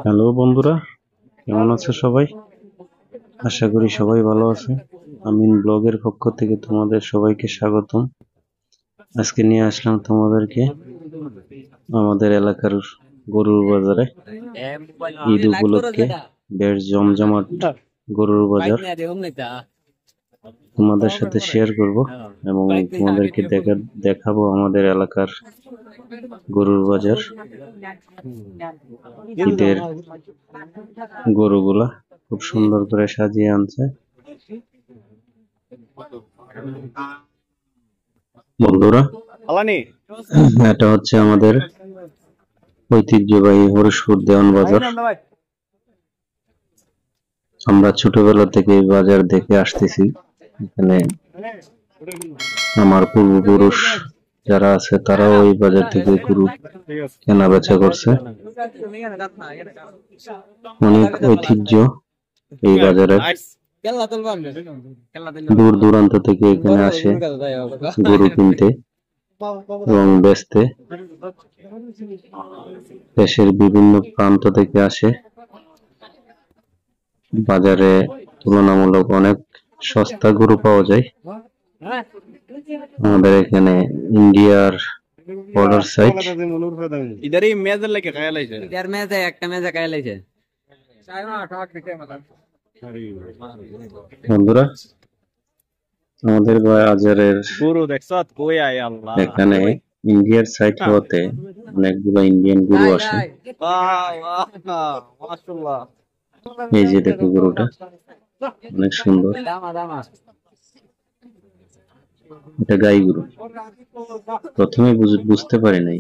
Hello বন্ধুরা, কেমন আছো সবাই? আশা করি সবাই ভালো আছে। আমিন ব্লগের পক্ষ থেকে তোমাদের সবাইকে স্বাগতম। আজকে নিয়ে আসলাম তোমাদেরকে আমাদের এলাকার গরুর বাজারে ঈদ উপলক্ষে বেশ জমজমাট গরুর বাজার তোমাদের সাথে শেয়ার করব এবং তোমাদেরকে দেখাবো আমাদের এলাকার গরুর বাজার, ঈদের গরুগুলা খুব সুন্দর করে সাজিয়ে আনছে বন্ধুরা। এটা হচ্ছে আমাদের ঐতিহ্যবাহী হরিশপুর দেওয়ান বাজার। আমরা ছোটবেলা থেকে এই বাজার দেখে আসতেছি। এখানে আমার পূর্বপুরুষ যারা আছে তারাও এই বাজার থেকে গরু কেনা বেচা করছে। অনেক ঐতিহ্য এই বাজারের। দূর দূরান্ত থেকে এখানে আসে গরু কিনতে এবং বেচতে। দেশের বিভিন্ন প্রান্ত থেকে আসে। বাজারে তুলনামূলক অনেক সস্তা গরু পাওয়া যায়। আমাদের এখানে ইন্ডিয়ার বর্ডার সাইড। বন্ধুরা, আমাদের বাজারের এখানে ইন্ডিয়ার সাইড হতে অনেকগুলো ইন্ডিয়ান গরু আসে। এই যে দেখো গরুটা অনেক সুন্দর, এটা গাই গরু। প্রথমে বুঝতে পারি নাই,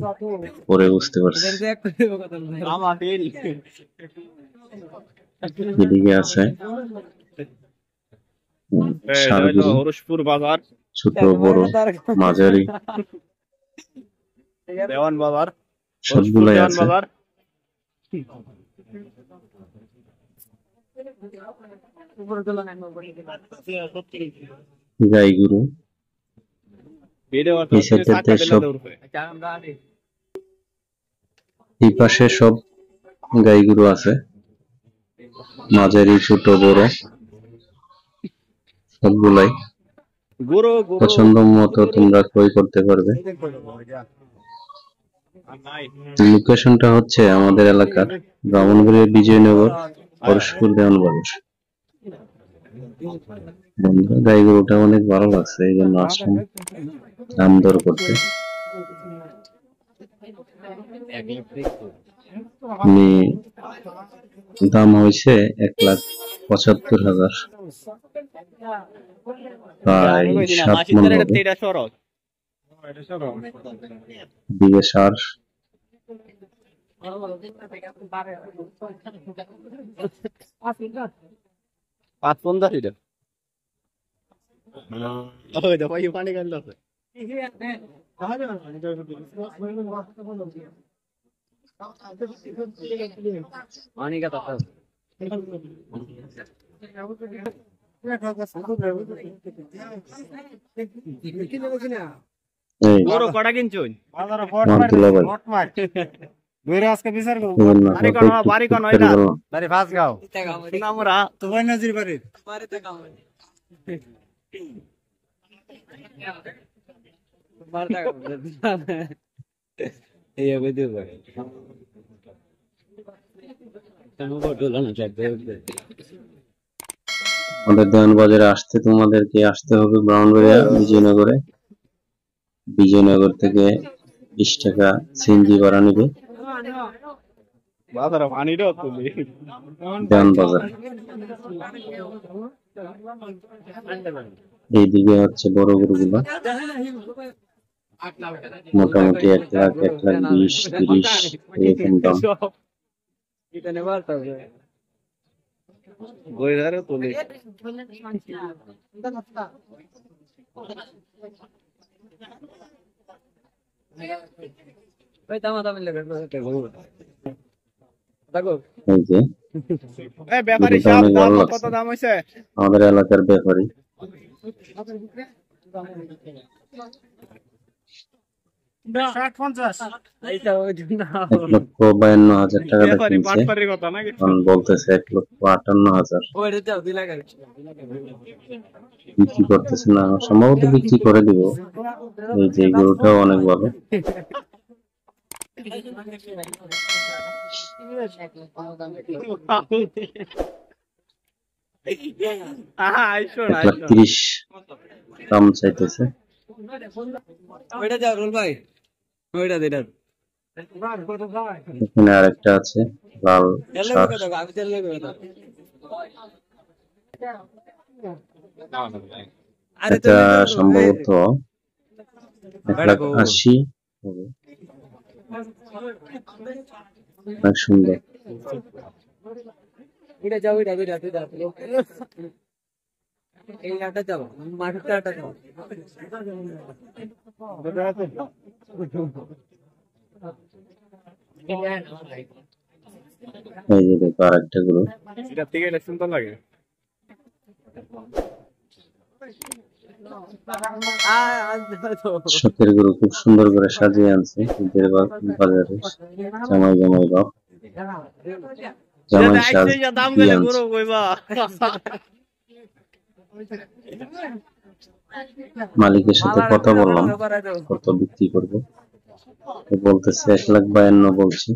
পরে বুঝতে পারছি। এদিকে আছে ষাঁড় গরু, ছোট বড় মাঝারি সবগুলাই আছে। গাই গরু এই পাশে সব গাই গরু আছে, মাঝারি ছোট বড় সবগুলাই। পছন্দ মতো তোমরা ক্রয় করতে পারবে। লোকেশনটা হচ্ছে আমাদের এলাকার ব্রাহ্মণবাড়িয়া বিজয়নগর হরিশপুর দেওয়ান বাজার। গাই গরুটা অনেক ভালো লাগছে, এই জন্য আসলাম দাম দর করতে। দাম হয়েছে 1,75,000, প্রায় 7 মণ হবে। দিকে সার আমাদের দেওয়ান বাজারে আসতে তোমাদেরকে আসতে হবে ব্রাহ্মণবাড়িয়া বিজয়নগরে। বিজয়নগর থেকে 20 টাকা সিএনজি ভাড়া নেবে দেওয়ান বাজার। এইদিকে হচ্ছে বড় গরুগুলো, মোটামুটি 1,00,000, 1,20,000, 30 এরকম দাম। আমাদের এলাকার ব্যাপারী 1,52,000 টাকা কিনছে, এখন বলতেছে 1,58,000 বিক্রি করতেছে না, সম্ভবত বিক্রি করে দিব। এই যে গরুটাও অনেক ভালো, 1,30,000 দাম চাইতেছে। এখানে আরেকটা আছে লাল ষাঁড়, এটা সম্ভবত 1,80,000 হবে, অনেক সুন্দর। এই যে দেখো আরেকটা গরু, শখের গরু খুব সুন্দর করে সাজিয়ে আনছে ঈদের বাজারে, জামাই জামাই বাপ জামাই সাজ দিয়ে আনছে। মালিকের সাথে কথা বললাম কত বিক্রি করবো, বলতেছে 1,52,000 বলছি।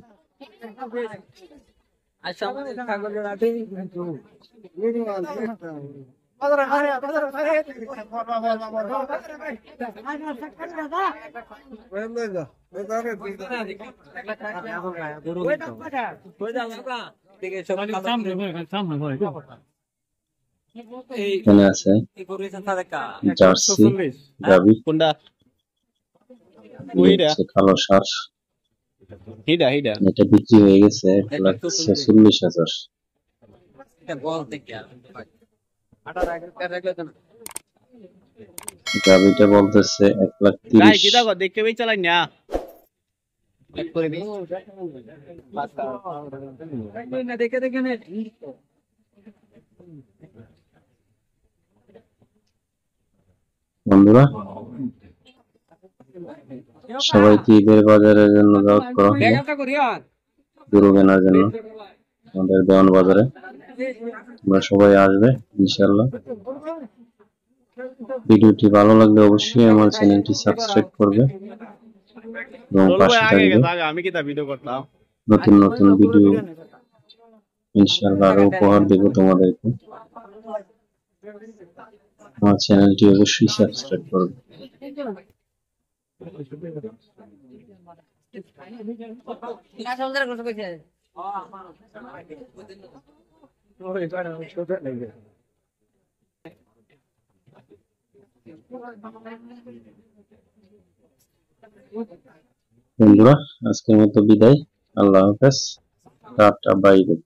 এখানে আছে জার্সি গাভী, কালো ষাঁড়, এটা বিক্রি হয়ে গেছে 1,46,000। গাভীটা বলতেছে 1,30,000। দেখতে পেয়ে চালাই না বন্ধুরা, সবাইকে ঈদের বাজারের জন্য দাওয়াত করা হলো গরু কেনার জন্য আমাদের দেওয়ান বাজারে। আমরা সবাই আসবে ইনশাআল্লাহ। ভিডিওটি ভালো লাগলে অবশ্যই আমার চ্যানেলটি সাবস্ক্রাইব করবে এবং পাশে থাকবে। নতুন নতুন ভিডিও ইনশাআল্লাহ আরো উপহার দেব তোমাদেরকে। আমার চ্যানেলটি অবশ্যই সাবস্ক্রাইব করবে। বন্ধুরা, আজকের মতো বিদায়, আল্লাহ হাফেজ, টাটা, বাই বাই।